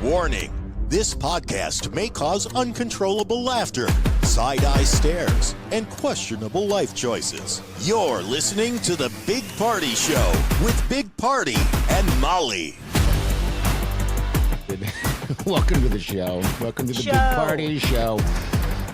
Warning, this podcast may cause uncontrollable laughter, side-eye stares, and questionable life choices. You're listening to The Big Party Show with Big Party and Molly. Welcome to the show. Welcome to the Big Party Show.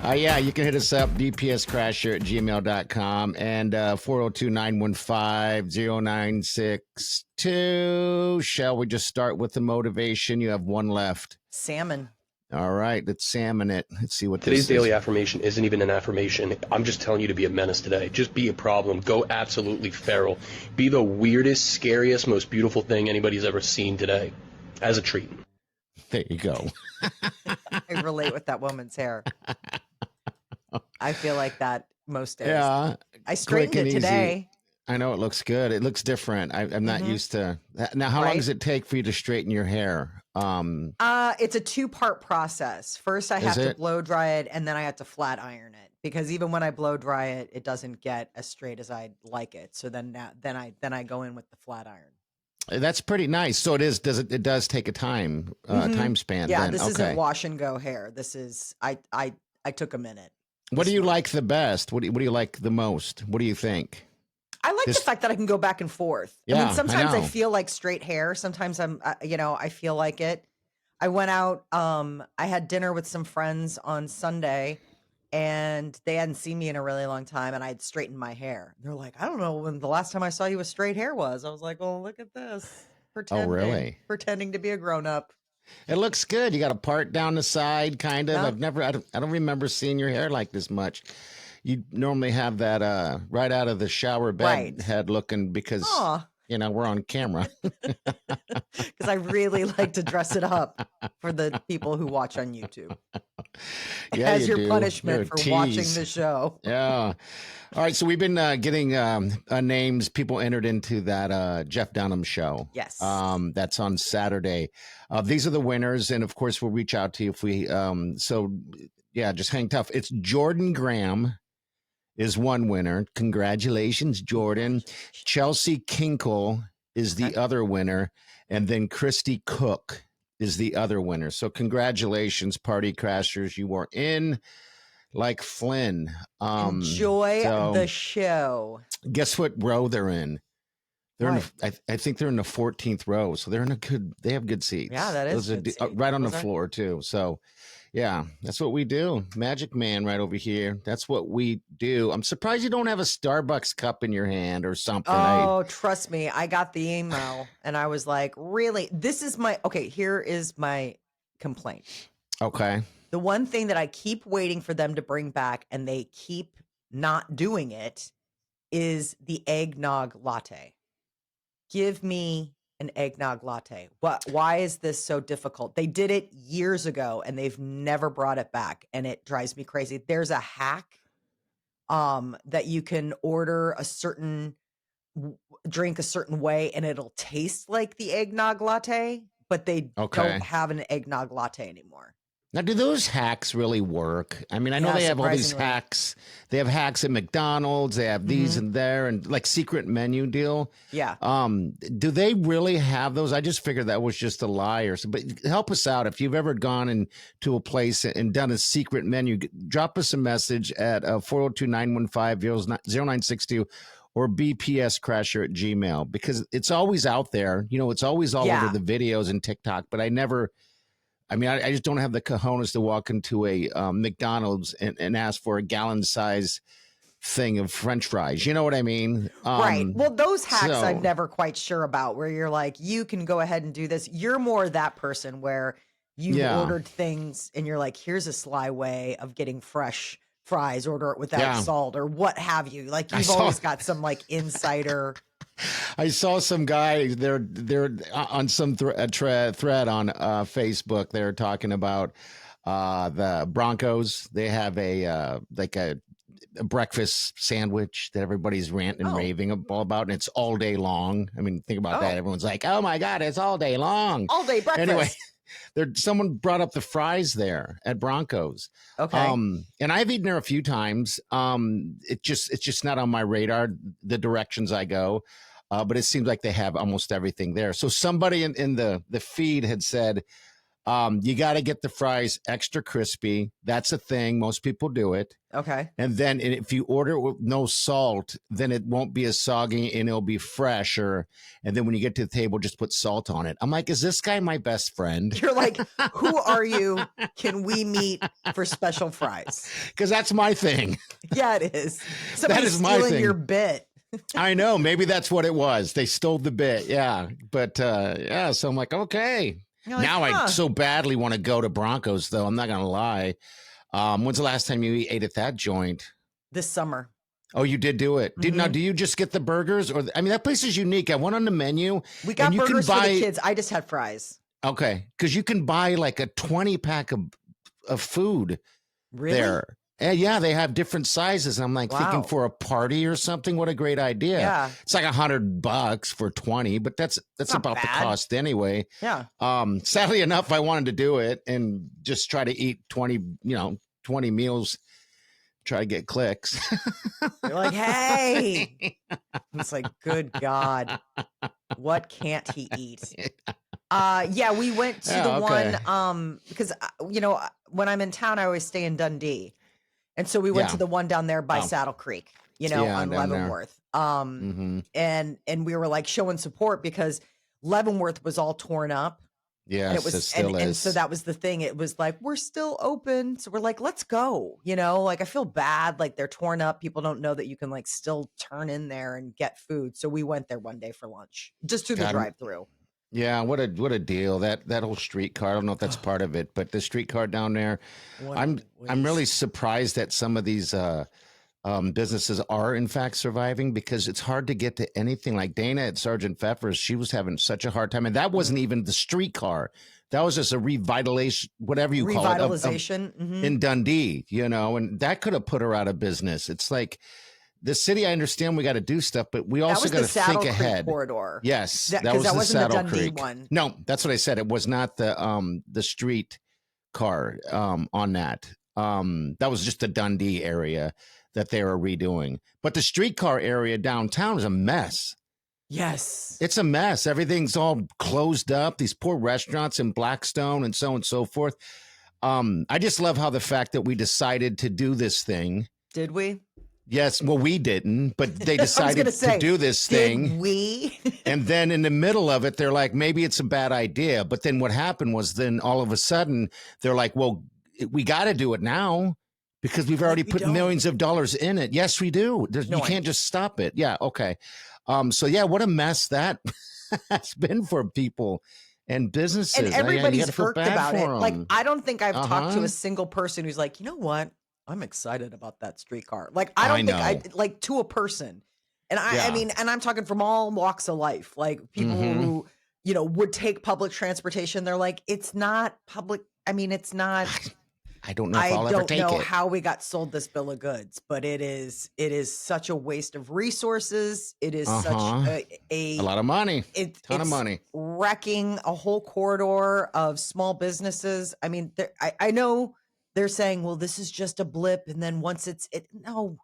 Yeah, you can hit us up, bpscrasher@gmail.com and 402-915-0962. Shall we just start with the motivation? You have one left. Salmon. All right, let's salmon it. Let's see what Today's this daily is. affirmation isn't even an affirmation. I'm just telling you to be a menace today. Just be a problem. Go absolutely feral. Be the weirdest, scariest, most beautiful thing anybody's ever seen today as a treat. There you go. I relate with that woman's hair. I feel like that most days. Yeah. I straightened it today. I know it looks good. It looks different. I'm not used to that. Now, how long does it take for you to straighten your hair? It's a 2-part process. First, I have to blow dry it, and then I have to flat iron it, because even when I blow dry it, it doesn't get as straight as I'd like it. So then I go in with the flat iron. That's pretty nice. So it is. It does take a time span. Yeah, then. this isn't wash and go hair. This is I took a minute. What do you like the best? What do you like the most? What do you think? I like the fact that I can go back and forth. Yeah, I mean, sometimes I I know. feel like straight hair. Sometimes I feel like it. I went out, I had dinner with some friends on Sunday, and they hadn't seen me in a really long time, and I had straightened my hair. They're like, I don't know when the last time I saw you with straight hair was. I was like, well, look at this. Pretending, really? Pretending to be a grown-up. It looks good. You got a part down the side, kind of. Yeah. I don't remember seeing your hair like this much. You normally have that right out of the shower bed head looking, because we're on camera. Because I really like to dress it up for the people who watch on YouTube. Yeah, as you your do. punishment for You're a watching tease. the show. Yeah. All right. So we've been getting names. People entered into that Jeff Dunham show. Yes. That's on Saturday. These are the winners. And of course, we'll reach out to you if we. Just hang tough. It's Jordan Graham is one winner. Congratulations, Jordan. Chelsea Kinkle is the other winner. And then Christy Cook is the other winner. So congratulations, Party Crashers. You are in like Flynn. Enjoy the show. Guess what row they're in? They're Right. I think they're in the 14th row. So they're they have good seats. Yeah, that is Those good seats. right on the floor too. So yeah, that's what we do. Magic Man right over here. That's what we do. I'm surprised you don't have a Starbucks cup in your hand or something. Oh, trust me. I got the email and I was like, really? Here is my complaint. Okay. The one thing that I keep waiting for them to bring back, and they keep not doing it, is the eggnog latte. Give me an eggnog latte. Why is this so difficult? They did it years ago and they've never brought it back, and it drives me crazy. There's a hack that you can order a certain drink a certain way and it'll taste like the eggnog latte, but they don't have an eggnog latte anymore. Now, do those hacks really work? I mean, I know they have all these hacks. They have hacks at McDonald's. They have these and there, and like secret menu deal. Yeah. Do they really have those? I just figured that was just a lie or something. But help us out. If you've ever gone into a place and done a secret menu, drop us a message at 402-915-0962 or bpscrasher@gmail, because it's always out there. You know, it's always all over the videos and TikTok, but I just don't have the cojones to walk into a McDonald's and ask for a gallon size thing of French fries. You know what I mean? Right. Well, those hacks I'm never quite sure about, where you're like, you can go ahead and do this. You're more that person where you've ordered things and you're like, here's a sly way of getting fresh fries, order it without salt or what have you. Like you've always got some like insider. I saw some guy they're on some thread on Facebook. They're talking about the Broncos. They have a breakfast sandwich that everybody's ranting and raving all about, and it's all day long. I mean, think about that. Everyone's like, "Oh my God, it's all day long, all day breakfast." Anyway, someone brought up the fries there at Broncos. Okay. And I've eaten there a few times. It's just not on my radar, the directions I go. But it seems like they have almost everything there. So somebody in the feed had said, You got to get the fries extra crispy. That's a thing. Most people do it. Okay. And then if you order it with no salt, then it won't be as soggy and it'll be fresher. And then when you get to the table, just put salt on it. I'm like, is this guy my best friend? You're like, who are you? Can we meet for special fries? Because that's my thing. Yeah, it is. Somebody's is my stealing thing. your bit. I know. Maybe that's what it was. They stole the bit. Yeah. But yeah, so I'm like, okay. You're like, Now I huh. so badly want to go to Broncos, though. I'm not going to lie. When's the last time you ate at that joint? This summer. Oh, you did do it. Now, Mhm. do you just get the burgers? Or I mean, that place is unique. I went on the menu. We got and you burgers can buy, for the kids. I just had fries. Okay. Because you can buy like a 20 pack of food Really? there. And yeah, they have different sizes. I'm like thinking Wow. for a party or something. What a great idea. Yeah. It's like $100 for 20, but that's not about the bad. cost anyway. Yeah. Sadly enough, I wanted to do it and just try to eat 20 meals, try to get clicks. You're like, hey. It's like, good God. What can't he eat? Yeah, we went to the okay. one because when I'm in town, I always stay in Dundee. And so we went Yeah. to the one down there by Oh. Saddle Creek, on down there. Leavenworth. And we were like showing support because Leavenworth was all torn up. Yes, And it was still and is. so that was the thing. It was like, we're still open. So we're like, let's go. Like I feel bad, like they're torn up. People don't know that you can like still turn in there and get food. So we went there one day for lunch, just through the God, drive-through. Yeah, what a deal. That whole streetcar, I don't know if that's part of it, but the streetcar down there, What I'm a really waste. surprised that some of these businesses are in fact surviving because it's hard to get to anything. Like Dana at Sergeant Pfeffer's, she was having such a hard time, and that wasn't even the streetcar. That was just a revitalization, whatever you call it, Revitalization. in Dundee, and that could have put her out of business. It's like the city. I understand we got to do stuff, but we That also was got the to Saddle think Creek ahead. corridor. Yes, That- that 'cause was that the wasn't the Saddle Dundee Creek one. No, that's what I said. It was not the street car on that. That was just the Dundee area that they were redoing. But the streetcar area downtown is a mess. Yes. It's a mess. Everything's all closed up. These poor restaurants in Blackstone and so on and so forth. I just love how the fact that we decided to do this thing. Did we? Yes, well, we didn't, but they I was decided gonna say, to do this Did thing. we? And then in the middle of it, they're like, maybe it's a bad idea. But then what happened was then all of a sudden, they're like, well, we got to do it now because we've already we put don't. millions of dollars in it. Yes, we do. No, You I- can't just stop it. Yeah, okay. So, yeah, what a mess that has been for people and businesses. And You everybody's gotta feel irked bad about it. for 'em. Like, I don't think I've talked to Uh-huh. a single person who's like, you know what? I'm excited about that streetcar. Like, I I don't think I know. like to a person. And I Yeah. mean, and I'm talking from all walks of life, like people Mhm. who, would take public transportation. They're like, it's not public. I mean, it's not. I don't know if I I'll ever don't take know it. how we got sold this bill of goods, but it is such a waste of resources. It is such A lot of money. Ton of it's money. wrecking a whole corridor of small businesses. I mean, I know they're saying, well, this is just a blip, and then once no,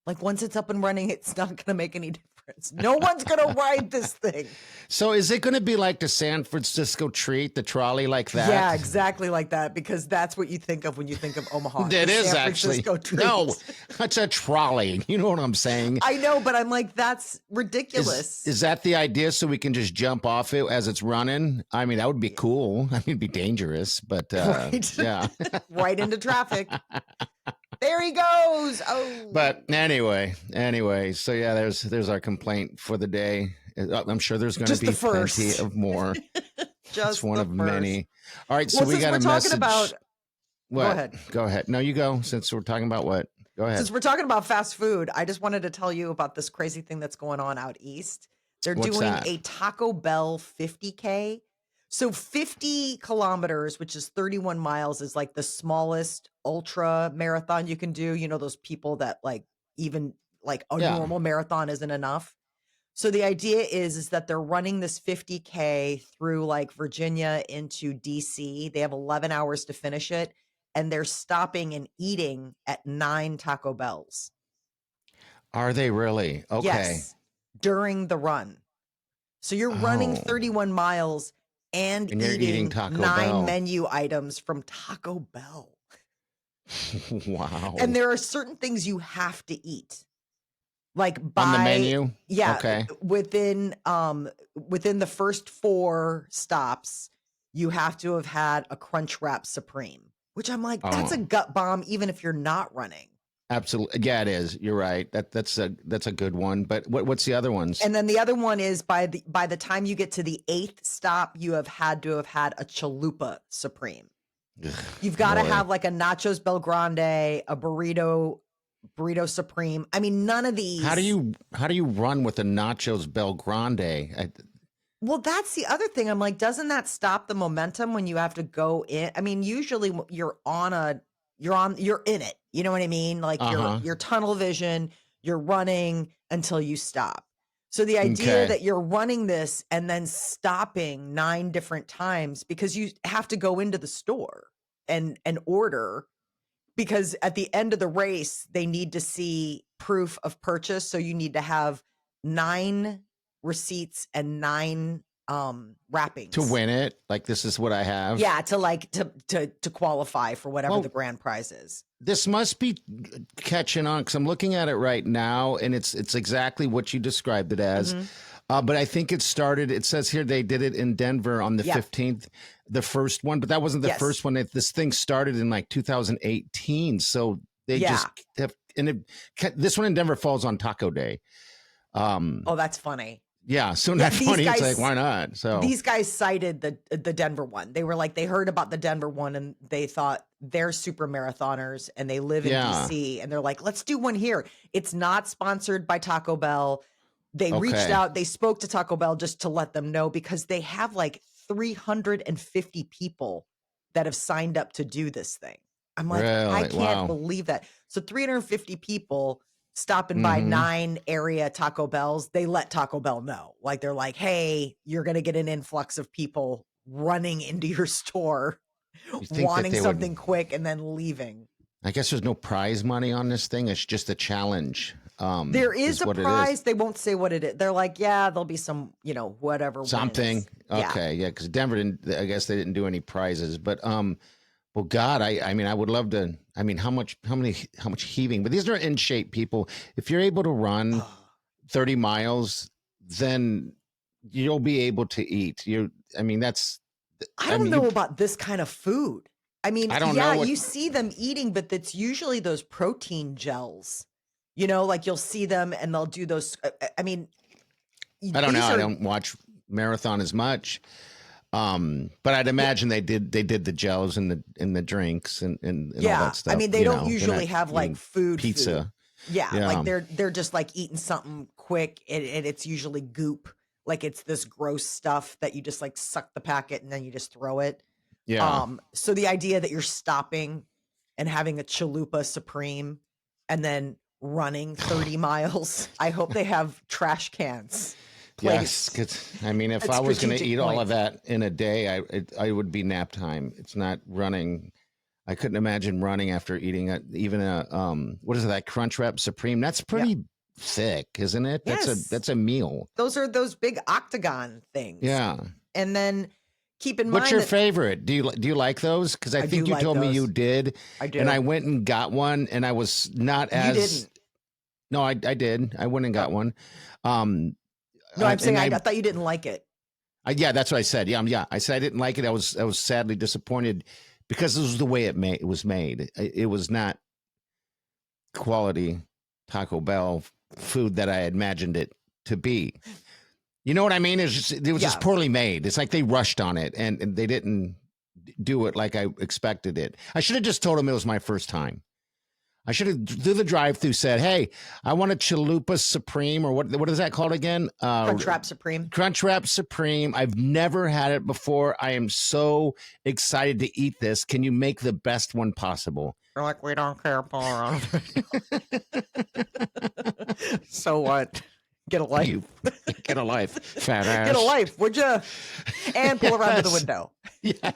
like once it's up and running, it's not going to make any difference. No one's going to ride this thing. So is it going to be like the San Francisco treat, the trolley like that? Yeah, exactly like that, because that's what you think of when you think of Omaha. That the is San actually. Francisco treat. No, that's a trolley. You know what I'm saying? I know, but I'm like, that's ridiculous. Is that the idea so we can just jump off it as it's running? I mean, that would be cool. I mean, it'd be dangerous, but Right. yeah. Right into traffic. There he goes. Oh, But anyway, so yeah, there's our complaint for the day. I'm sure there's going to Just be the first. plenty of more. just It's one the of first. many. All right, so Well, we since got we're a talking message. about, What? go ahead. Go ahead. No, you go. Since we're talking about what? Go ahead. Since we're talking about fast food, I just wanted to tell you about this crazy thing that's going on out east. They're What's doing that? a Taco Bell 50K. So 50 kilometers, which is 31 miles, is like the smallest ultra marathon you can do. Those people that like even like a Yeah. normal marathon isn't enough. So the idea is that they're running this 50K through like Virginia into DC. They have 11 hours to finish it, and they're stopping and eating at 9 Taco Bells. Are they really? Okay. Yes, during the run. So you're running Oh. 31 miles and And you're eating Taco 9 Bell. menu items from Taco Bell. Wow. And there are certain things you have to eat. Like On the menu? yeah, Okay. within the first 4 stops, you have to have had a Crunch Wrap Supreme, which I'm like, that's a Oh. gut bomb even if you're not running. Absolutely. Yeah, it is. You're right. That's a good one. But what's the other ones? And then the other one is by the time you get to the 8th stop, you have had to have had a Chalupa Supreme. You've got to Really? have like a Nachos Bel Grande, a burrito Supreme. I mean, none of these. How do you run with the Nachos Bel Grande? Well, that's the other thing. I'm like, doesn't that stop the momentum when you have to go in? I mean, usually you're in it. You know what I mean? Like you're tunnel vision, you're running until you stop. So the idea that you're running this and then stopping 9 different times because you have to go into the store and order, because at the end of the race, they need to see proof of purchase. So you need to have 9 receipts and 9 wrappings to win it. Like, this is what I have. Yeah, to qualify for whatever the grand prize is. This must be catching on, because I'm looking at it right now, and it's exactly what you described it as. But I think it started, it says here they did it in Denver on the 15th, the first one, but that wasn't the first one. This thing started in like 2018. So they just have, and this one in Denver falls on Taco Day. Oh, that's funny. Yeah, so not funny. Guys, it's like, why not? So these guys cited the Denver one. They were like, they heard about the Denver one and they thought they're super marathoners and they live in DC, and they're like, let's do one here. It's not sponsored by Taco Bell. They reached out, they spoke to Taco Bell just to let them know, because they have like 350 people that have signed up to do this thing. I'm like, really? I can't believe that. So 350 people stopping by 9 area Taco Bells. They let Taco Bell know. Like, they're like, hey, you're going to get an influx of people running into your store, wanting something quick and then leaving. I guess there's no prize money on this thing. It's just a challenge. There is a prize. They won't say what it is. They're like, yeah, there'll be some, whatever. Something. Wins. Okay. Yeah. Because Denver I guess they didn't do any prizes, but, well, God, I mean, I would love to. I mean, how much heaving? But these are in shape people. If you're able to run 30 miles, then you'll be able to eat. I don't know about this kind of food. I mean, I don't know you see them eating, but it's usually those protein gels. Like you'll see them and they'll do those. I mean, I don't know. I don't watch marathon as much. But I'd imagine they did the gels and the drinks and all that stuff. I mean, they don't usually have like pizza. Food. Yeah, like they're just like eating something quick, and it's usually goop. Like, it's this gross stuff that you just like suck the packet and then you just throw it. Yeah. So the idea that you're stopping and having a Chalupa Supreme and then running 30 miles, I hope they have trash cans. Yes, because I mean, if I was going to eat all of that in a day, I would be nap time. It's not running. I couldn't imagine running after eating even a what is it, that Crunch Wrap Supreme? That's pretty thick, isn't it? Yes. That's a meal. Those are those big octagon things. Yeah. And then keep in mind, what's your favorite? Do you like those? Because I think you told me you did. I do. And I went and got one, and I was not as. You didn't. No, I did. I went and got one. No, I'm saying I thought you didn't like it. Yeah, that's what I said. Yeah. I said I didn't like it. I was sadly disappointed because this was the way it was made. It was not quality Taco Bell food that I imagined it to be. You know what I mean? It was just poorly made. It's like they rushed on it and they didn't do it like I expected it. I should have just told them it was my first time. I should have, through the drive-through, said, hey, I want a Chalupa Supreme, or what is that called again? Crunch Wrap Supreme. Crunch Wrap Supreme. I've never had it before. I am so excited to eat this. Can you make the best one possible? They're like, we don't care, Paul. So what? Get a life. Get a life, fat ass. Get a life, would you? And pull around to the window. Yeah.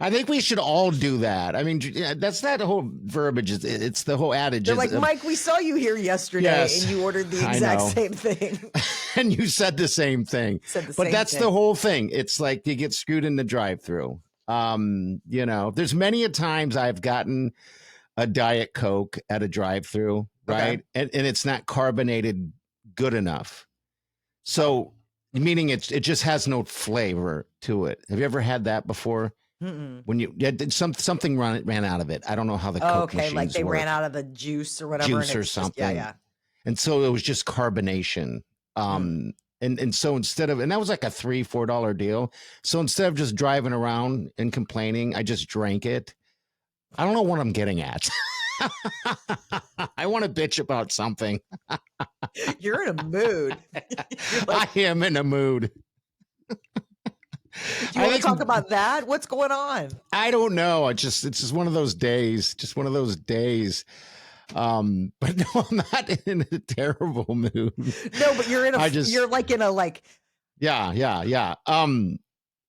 I think we should all do that. I mean, that's not the whole verbiage. It's the whole adage. They're like, Mike, we saw you here yesterday and you ordered the exact same thing. And you said the same thing. But that's the whole thing. It's like you get screwed in the drive-through. There's many a times I've gotten a Diet Coke at a drive-through, right? Okay. And it's not carbonated good enough. So meaning it just has no flavor to it. Have you ever had that before? Mm-mm. When something ran out of it. I don't know how the Coke machines like they work. ran out of the juice or whatever. Juice or something. Yeah. And so it was just carbonation. And so instead of, and that was like a $3-4 deal. So instead of just driving around and complaining, I just drank it. I don't know what I'm getting at. I want to bitch about something. You're in a mood. I am in a mood. Do you want to talk about that? What's going on? I don't know. It's just one of those days. Just one of those days. But no, I'm not in a terrible mood. No, but you're in a. You're like in a like. Yeah. I don't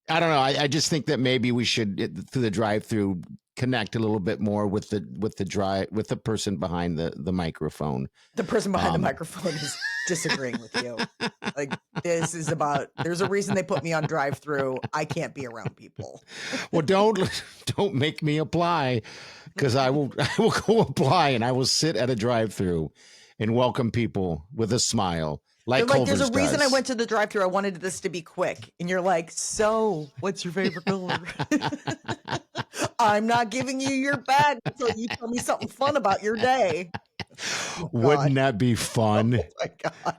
know. I just think that maybe we should through the drive-through connect a little bit more with the person behind the microphone. The person behind the microphone is disagreeing with you. Like this is about. There's a reason they put me on drive-through. I can't be around people. Well, don't make me apply, because I will go apply and I will sit at a drive-through and welcome people with a smile. Like there's a reason I went to the drive-thru. I wanted this to be quick. And you're like, so what's your favorite color? I'm not giving you your bag until you tell me something fun about your day. Oh, wouldn't that be fun? Oh my God.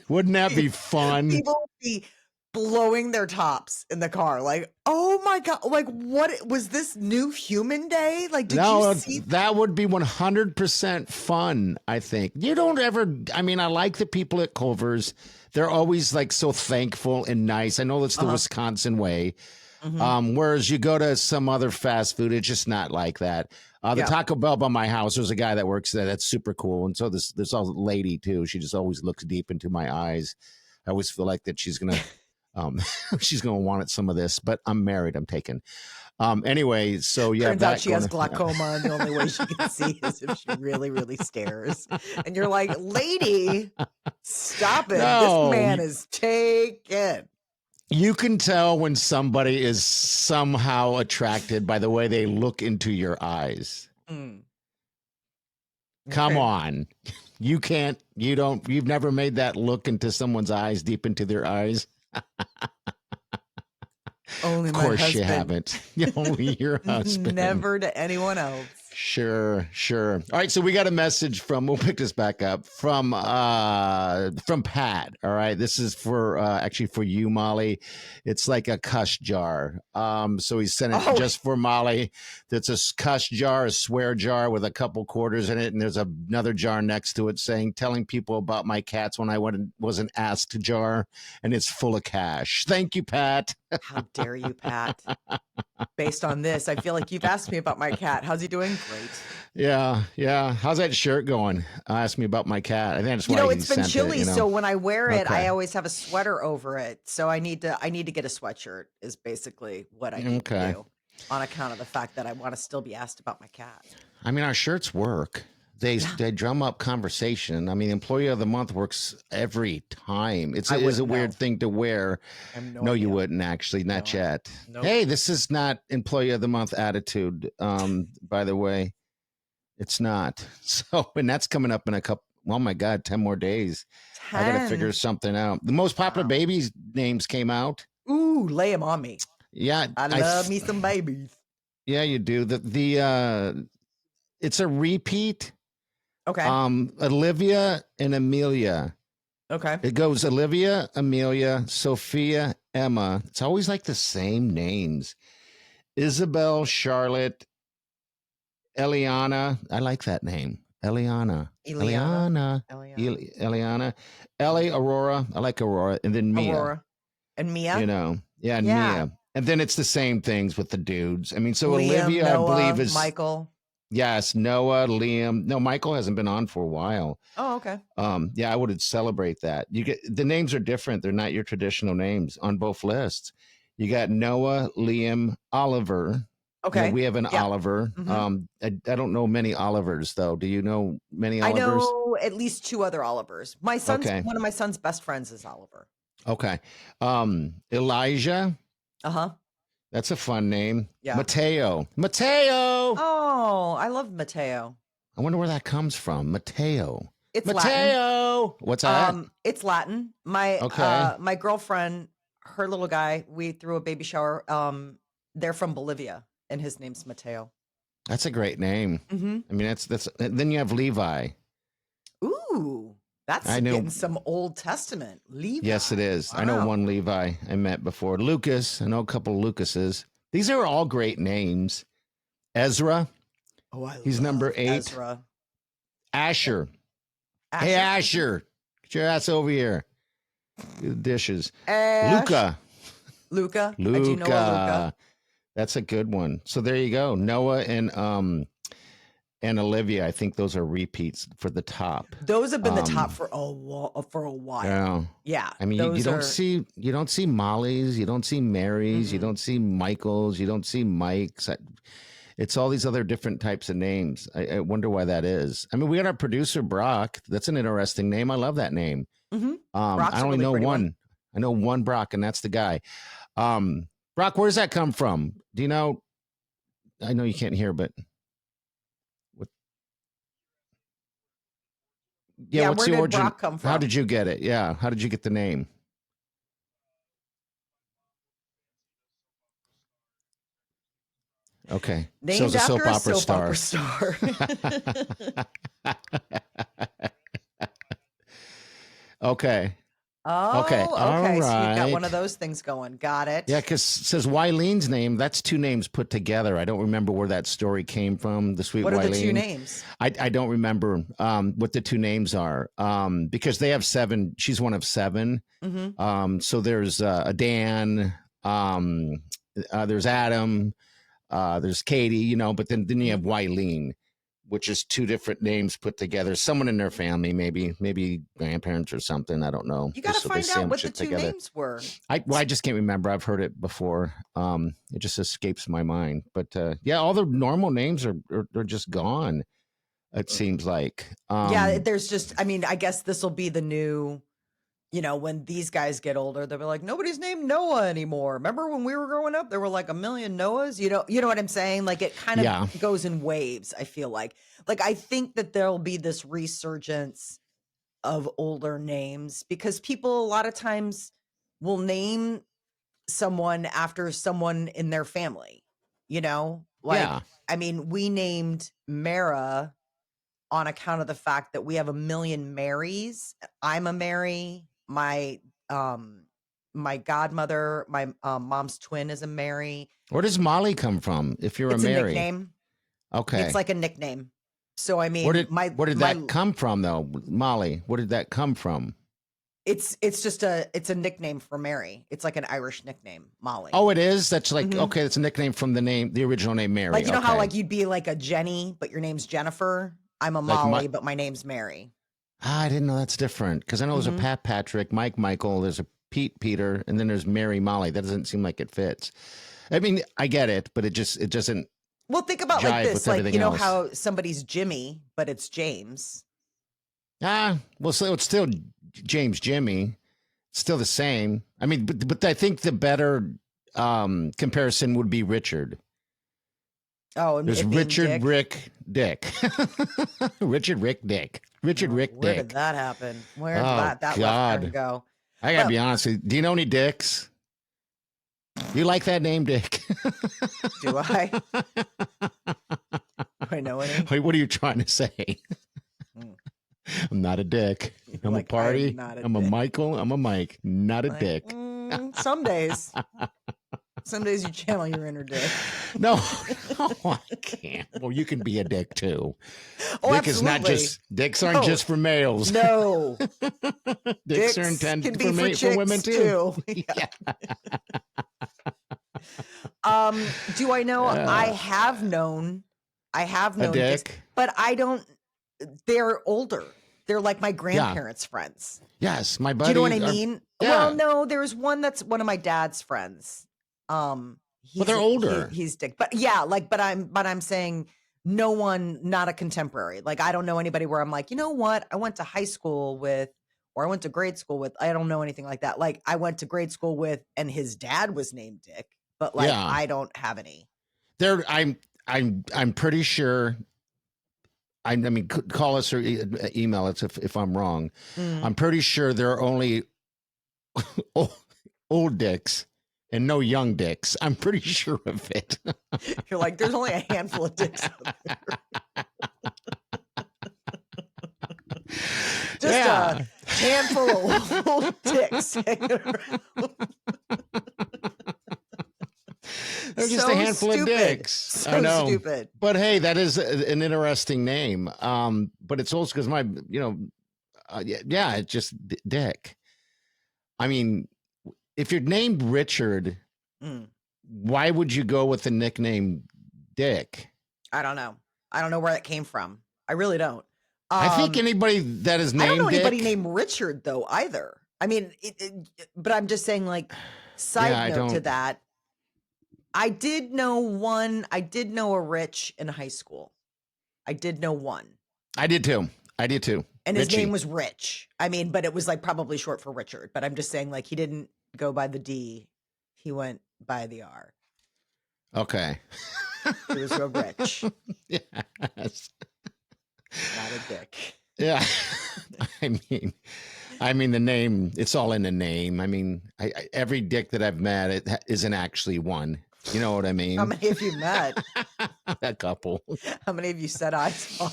Wouldn't that be fun? People would be blowing their tops in the car. Like, oh my God. Like, what was this new human day? Like, did you see that would be 100% fun, I think. You don't ever, I mean, I like the people at Culver's. They're always like so thankful and nice. I know that's the Wisconsin way. Mm-hmm. Whereas you go to some other fast food, it's just not like that. The Taco Bell by my house, there's a guy that works there. That's super cool. And so there's a lady too. She just always looks deep into my eyes. I always feel like that she's going to, she's going to want some of this, but I'm married. I'm taken. Anyway, so yeah. Turns out she has glaucoma, and the only way she can see is if she really, really stares. And you're like, lady, stop it. No, this man is taken. You can tell when somebody is somehow attracted by the way they look into your eyes. Mm. Come on. You've never made that look into someone's eyes, deep into their eyes. Only of course my husband. You haven't. Only your husband. Never to anyone else. Sure. All right, so we got a message we'll pick this back up from Pat. All right, this is for actually for you, Molly. It's like a cuss jar. So he sent it just for Molly. That's a cuss jar, a swear jar with a couple quarters in it, and there's another jar next to it telling people about my cats when I wasn't asked to jar, and it's full of cash. Thank you, Pat. How dare you, Pat? Based on this, I feel like you've asked me about my cat. How's he doing? Great. Yeah. How's that shirt going? Ask me about my cat. I think that's why it's been chilly, so when I wear it, I always have a sweater over it. So I need to get a sweatshirt. Is basically what I need to do, on account of the fact that I want to still be asked about my cat. I mean, our shirts work. They drum up conversation. I mean, Employee of the Month works every time. It is a weird thing to wear. No, you wouldn't actually, not yet. Nope. Hey, this is not Employee of the Month attitude. By the way, it's not. So, and that's coming up in a couple. Oh my God, 10 more days. 10. I got to figure something out. The most popular babies names came out. Ooh, lay them on me. Yeah, I love me some babies. Yeah, you do. It's a repeat. Okay. Olivia and Amelia. Okay. It goes Olivia, Amelia, Sophia, Emma. It's always like the same names. Isabel, Charlotte, Eliana. I like that name. Eliana. Ellie, Aurora. I like Aurora. And then Mia. Aurora. And Mia? Yeah, Mia. And then it's the same things with the dudes. I mean, so Liam, Olivia, Noah, I believe, is Michael. Yes, Noah, Liam. No, Michael hasn't been on for a while. Oh, okay. Yeah, I would celebrate that. The names are different. They're not your traditional names on both lists. You got Noah, Liam, Oliver. Okay. We have an Yeah. Oliver. Mhm. I don't know many Olivers though. Do you know many I Olivers? know at least 2 other Olivers. Okay. One of my son's best friends is Oliver. Okay. Elijah. Uh-huh. That's a fun name. Yeah. Mateo. Mateo. Oh, I love Mateo. I wonder where that comes from. Mateo. It's Mateo. What's that? It's Latin. Okay. My girlfriend, her little guy, we threw a baby shower. They're from Bolivia, and his name's Mateo. That's a great name. Mm-hmm. I mean, that's. Then you have Levi. Ooh, that's I know. getting some Old Testament. Levi. Yes, it is. Wow. I know one Levi I met before. Lucas. I know a couple Lucases. These are all great names. Ezra. Oh, He's number 8. Ezra. Asher. Hey, Asher. Get your ass over here. Do the dishes. Luca. Luca. I do know a Luca. That's a good one. So there you go. Noah and Olivia. I think those are repeats for the top. Those have been the top for a while. Yeah. Yeah. I mean, you don't see Molly's, you don't see Mary's, you don't see Michael's, you don't see Mike's. It's all these other different types of names. I wonder why that is. I mean, we got our producer Brock. That's an interesting name. I love that name. Mm-hmm. I only know one. I know one Brock, and that's the guy. Brock, where does that come from? Do you know? I know you can't hear, but what? Yeah, what's where the did origin? Brock come from? How did you get it? Yeah, how did you get the name? Okay, named so after a soap opera star. Okay. Oh, okay. All okay. So you've got right. one of those things going. Got it. Yeah, because it says Wylene's name. That's 2 names put together. I don't remember where that story came from. The sweet What are Wylene. the 2 names? I don't remember what the 2 names are because they have 7. She's one of 7. Mm-hmm. So there's a Dan. There's Adam. There's Katie. But then you have Wylene, which is 2 different names put together. Someone in their family, maybe grandparents or something. I don't know. You got to So find they out what sandwich the it 2 together. names were. I just can't remember. I've heard it before. It just escapes my mind. But yeah, all the normal names are just gone. It seems like. Yeah, there's just. I mean, I guess this will be the new. When these guys get older, they'll be like, nobody's named Noah anymore. Remember when we were growing up, there were like a million Noahs. You know what I'm saying? Like it kind of goes in waves. I feel like I think that there'll be this resurgence of older names because people a lot of times will name someone after someone in their family. I mean, we named Mara on account of the fact that we have a million Marys. I'm a Mary. My godmother, my mom's twin is a Mary. Where does Molly come from? If you're It's a Mary, a nickname. Okay, it's like a nickname. So I mean, where did that come from though, Molly? Where did that come from? It's just it's a nickname for Mary. It's like an Irish nickname, Molly. Oh, it is. That's like okay. It's a nickname from the original name Mary. Like how like you'd be like a Jenny, but your name's Jennifer. I'm a Molly, but my name's Mary. I didn't know that's different because I know there's a Pat Patrick, Mike Michael, there's a Pete Peter, and then there's Mary Molly. That doesn't seem like it fits. I mean, I get it, but it doesn't. Well, think about like this, like else. how somebody's Jimmy, but it's James. Well, so it's still James Jimmy, still the same. I mean, but I think the better comparison would be Richard. Oh, there's Richard, Rick, Dick. Richard, Rick, Dick. Richard, Rick, Dick. Where did that happen? Where did that left turn go? I gotta be honest with you. Do you know any Dicks? Do you like that name, Dick? Do I? Do I know any? Wait, what are you trying to say? I'm not a dick. I'm like, a party. I'm a Michael. I'm a Mike. Not a dick. Some days. Some days you channel your inner dick. No, I can't. Well, you can be a dick too. Oh, dick is not just dicks aren't just for males. No, dicks are intended for women too. Yeah. Do I know? I have known a dick, dicks, but I don't. They're older. They're like my grandparents' friends. Yes, my buddy. Do you know what I mean? Yeah. Well, no, there's one that's one of my dad's friends. But they're older. He's Dick. But yeah, like, but I'm saying no one, not a contemporary. Like, I don't know anybody where I'm like, you know what? I went to high school with, or I went to grade school with. I don't know anything like that. Like, I went to grade school with, and his dad was named Dick. But like, Yeah. I don't have any. I'm pretty sure. I mean, call us or email us if I'm wrong. I'm pretty sure there are only old dicks and no young dicks. I'm pretty sure of it. You're like, there's only a handful of dicks out there. Just a handful of old dicks hanging around. They're just a handful of dicks. So I know. stupid. But hey, that is an interesting name. But it's also because my, it's just Dick. I mean, if you're named Richard, why would you go with the nickname Dick? I don't know. I don't know where that came from. I really don't. I think anybody that is named I don't know anybody Dick, named Richard though either. I mean, but I'm just saying, like, side note to that. I did know a Rich in high school. I did know one. I did too. And his Richie. name was Rich. I mean, but it was like probably short for Richard. But I'm just saying, like, he didn't go by the D. He went by the R. Okay. He was real rich. Yes. Not a dick. Yeah. I mean the name, it's all in the name. I mean, every dick that I've met, it isn't actually one. You know what I mean? How many have you met? A couple. How many have you set eyes on?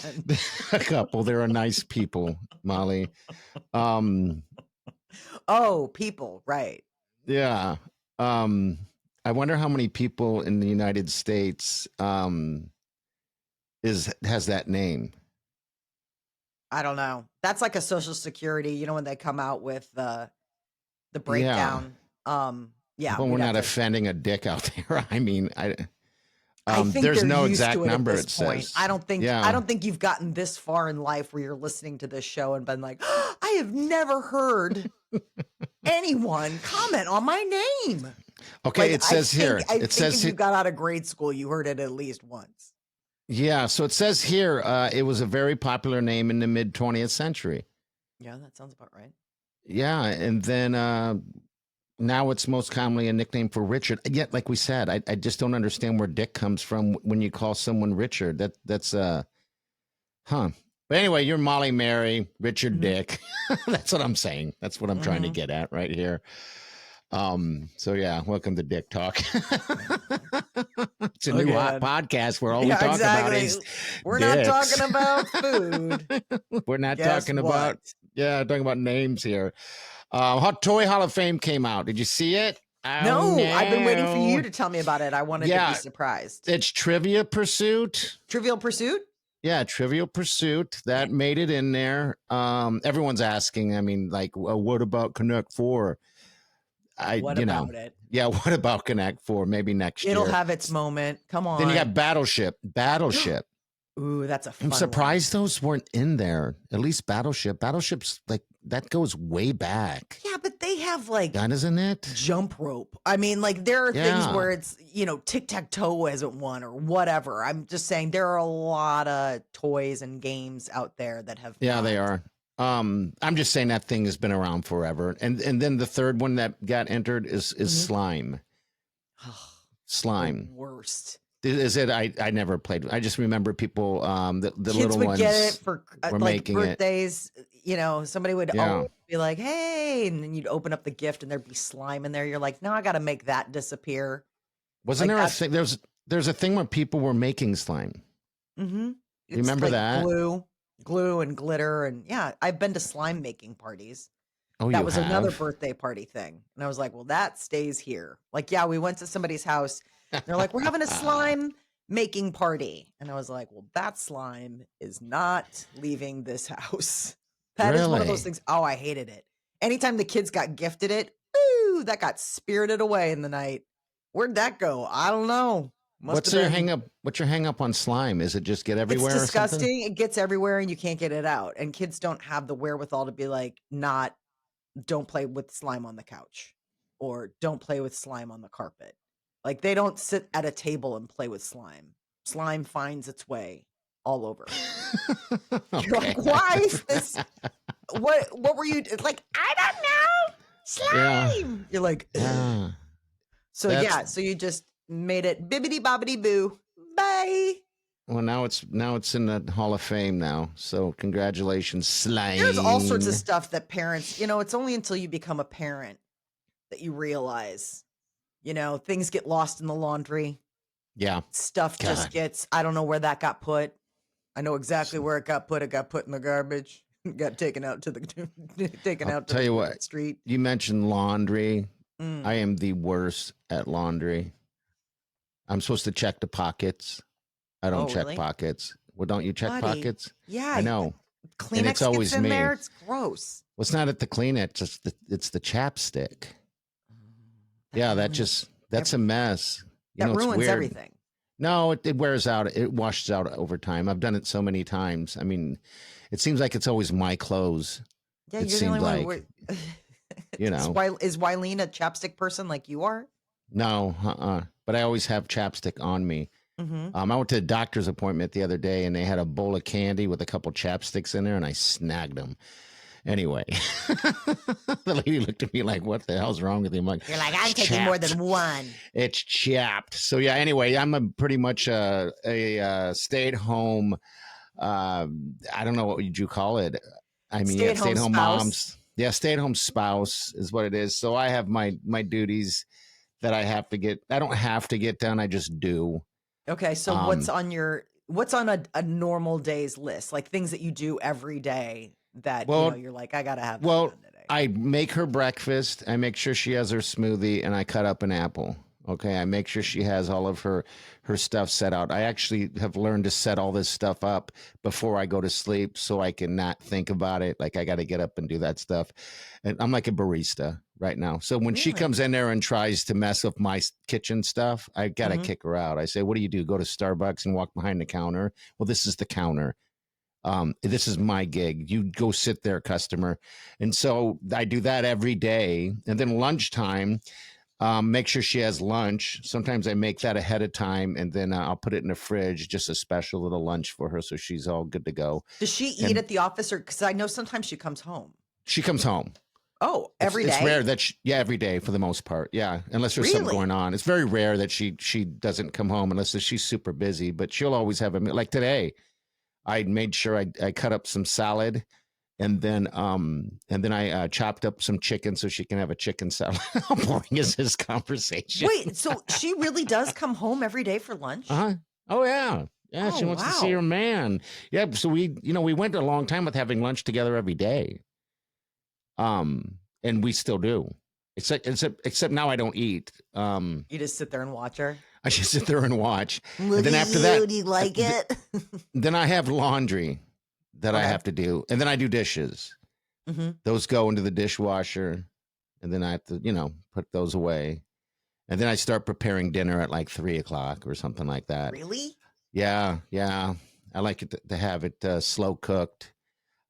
A couple. They're nice people, Molly. Oh, people, right. Yeah. I wonder how many people in the United States has that name. I don't know. That's like a Social Security, you know, when they come out with the breakdown. Yeah. But we're not offending a dick out there. I mean, I think there's no used exact to it number. at It this point. says. I don't think you've gotten this far in life where you're listening to this show and been like, oh, I have never heard anyone comment on my name. Okay, Like, it says here. I It think says if you got out of grade school, you heard it at least once. Yeah, so it says here it was a very popular name in the mid 20th century. Yeah, that sounds about right. Yeah, and then now it's most commonly a nickname for Richard. Yet, like we said, I just don't understand where Dick comes from when you call someone Richard. That's But anyway, you're Molly Mary, Richard Dick. That's what I'm saying. That's what I'm trying to get at right here. So yeah, welcome to Dick Talk. It's a new hot podcast where all we talk about is we're dicks. not talking about food. We're not Guess talking what? talking about names here. Hot Toy Hall of Fame came out. Did you see it? No, I've been waiting for you to tell me about it. I wanted to be surprised. It's Trivia Pursuit. Trivial Pursuit? Yeah, Trivial Pursuit. That made it in there. Everyone's asking, I mean, like, what about Connect 4? What about it? Yeah, what about Connect 4? Maybe next year. It'll have its moment. Come on. Then you got Battleship. Ooh, that's a fun I'm surprised those weren't in there. At least Battleship. Battleship's like, that goes way back. Yeah, but they have like isn't it? Jump rope. I mean, like there are things where it's, tic-tac-toe isn't one or whatever. I'm just saying there are a lot of toys and games out there that have. Yeah, they are. I'm just saying that thing has been around forever. And then the third one that got entered is Slime. Slime. The worst. Is it? I never played. I just remember people, the Kids little would ones get it for were like making birthdays. Somebody would Yeah. always be like, "Hey," and then you'd open up the gift and there'd be slime in there. You're like, "No, I got to make that disappear." Wasn't like there a thing? There's a thing where people were making slime. Mm-hmm. You remember like that? Glue and glitter, and yeah, I've been to slime making parties. Oh, That was another birthday party thing, and I was like, "Well, that stays here." Like, yeah, we went to somebody's house. They're like, "We're having a slime making party," and I was like, "Well, that slime is not leaving this house." That is one of those things. Oh, I hated it. Anytime the kids got gifted it, ooh, that got spirited away in the night. Where'd that go? I don't know. What's your hang up? What's your hang up on slime? Is it just get everywhere? It's disgusting. Or something? It gets everywhere and you can't get it out. And kids don't have the wherewithal to be like, don't play with slime on the couch or don't play with slime on the carpet. Like they don't sit at a table and play with slime. Slime finds its way all over. You're like, why is this? What were you it's like? I don't know. Slime. You're like, ugh. So That's- so you just made it bibbity bobbity boo. Bye. Well, now it's in the Hall of Fame now. So congratulations, slime. There's all sorts of stuff that parents, it's only until you become a parent that you realize, things get lost in the laundry. Yeah. Stuff just gets, I don't know where that got put. I know exactly where it got put. It got put in the garbage. It got taken out to the street. You mentioned laundry. Mm. I am the worst at laundry. I'm supposed to check the pockets. I don't check really? pockets. Well, don't you check pockets? Yeah. I know. Kleenex and it's always gets in me. there. It's gross. Well, it's not at the Kleenex. It's the chapstick. That's a mess. That ruins it's weird. everything. No, it wears out. It washes out over time. I've done it so many times. I mean, it seems like it's always my clothes. Yeah, it you're the only like, one. Is Wileen a chapstick person like you are? No, but I always have chapstick on me. Mm-hmm. I went to a doctor's appointment the other day, and they had a bowl of candy with a couple chapsticks in there, and I snagged them. Anyway, the lady looked at me like, "What the hell's wrong with you?" I'm like, "You're like, I'm taking more than one." It's chapped. So yeah. Anyway, I'm pretty much a stay-at-home. I don't know what would you call it. I mean, stay-at-home moms. Yeah, stay-at-home spouse is what it is. So I have my duties that I have to get. I don't have to get done. I just do. Okay, so what's on a normal day's list? Like things that you do every day that you're like, I gotta have that done today. I make her breakfast. I make sure she has her smoothie, and I cut up an apple. Okay, I make sure she has all of her stuff set out. I actually have learned to set all this stuff up before I go to sleep so I can not think about it. Like I got to get up and do that stuff. And I'm like a barista right now. So when she comes in there and tries to mess with my kitchen stuff, I got to kick her out. I say, what do? Go to Starbucks and walk behind the counter? Well, this is the counter. This is my gig. You go sit there, customer. And so I do that every day. And then lunchtime, make sure she has lunch. Sometimes I make that ahead of time, and then I'll put it in the fridge, just a special little lunch for her, so she's all good to go. Does she eat at the office, or because I know sometimes she comes home? She comes home. Oh, every day? It's rare that every day for the most part. Yeah, unless there's something going on. It's very rare that she doesn't come home unless she's super busy. But she'll always have like today. I made sure I cut up some salad. And then I chopped up some chicken so she can have a chicken salad. How boring is this conversation? Wait, so she really does come home every day for lunch? Oh yeah, yeah. She wants to see her man. Yeah. So we went a long time with having lunch together every day. And we still do. Except now I don't eat. You just sit there and watch her. I just sit there and watch. Look and then at after you, that, do you like it? Then I have laundry that I have to do. And then I do dishes. Mm-hmm. Those go into the dishwasher. And then I have to, put those away. And then I start preparing dinner at like 3:00 or something like that. Really? Yeah. Yeah. I like it to have it slow cooked,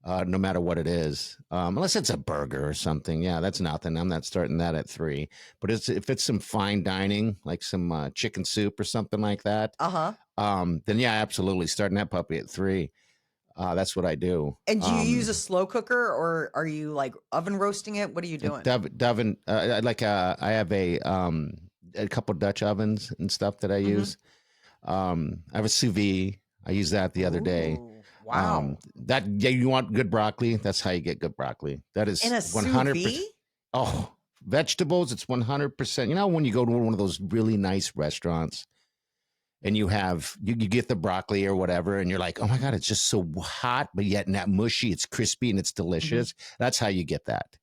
no matter what it is. Unless it's a burger or something. Yeah, that's nothing. I'm not starting that at 3. But if it's some fine dining, like some chicken soup or something like that, then yeah, absolutely. Starting that puppy at 3. That's what I do. And do you use a slow cooker, or are you like oven roasting it? What are you doing? I have a couple Dutch ovens and stuff that I use. I have a sous vide. I used that the other day. Wow. You want good broccoli? That's how you get good broccoli. That is in a 100%. Oh, vegetables, it's 100%. You know, when you go to one of those really nice restaurants and you get the broccoli or whatever, and you're like, oh my God, it's just so hot, but yet not mushy. It's crispy and it's delicious. That's how you get that.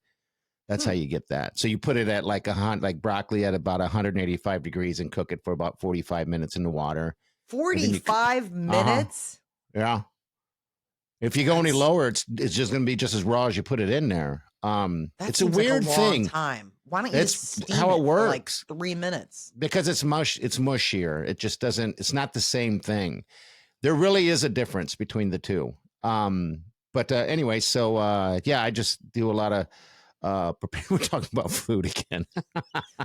That's how you get that. So you put it at like broccoli at about 185 degrees and cook it for about 45 minutes in the water. 45 minutes? Yeah. If you go any lower, it's just going to be just as raw as you put it in there. It's a weird thing. Time. Why don't you just steam how it works for like 3 minutes? Because it's mushier. It just doesn't. It's not the same thing. There really is a difference between the two. But anyway, so yeah, I just do a lot of we're talking about food again.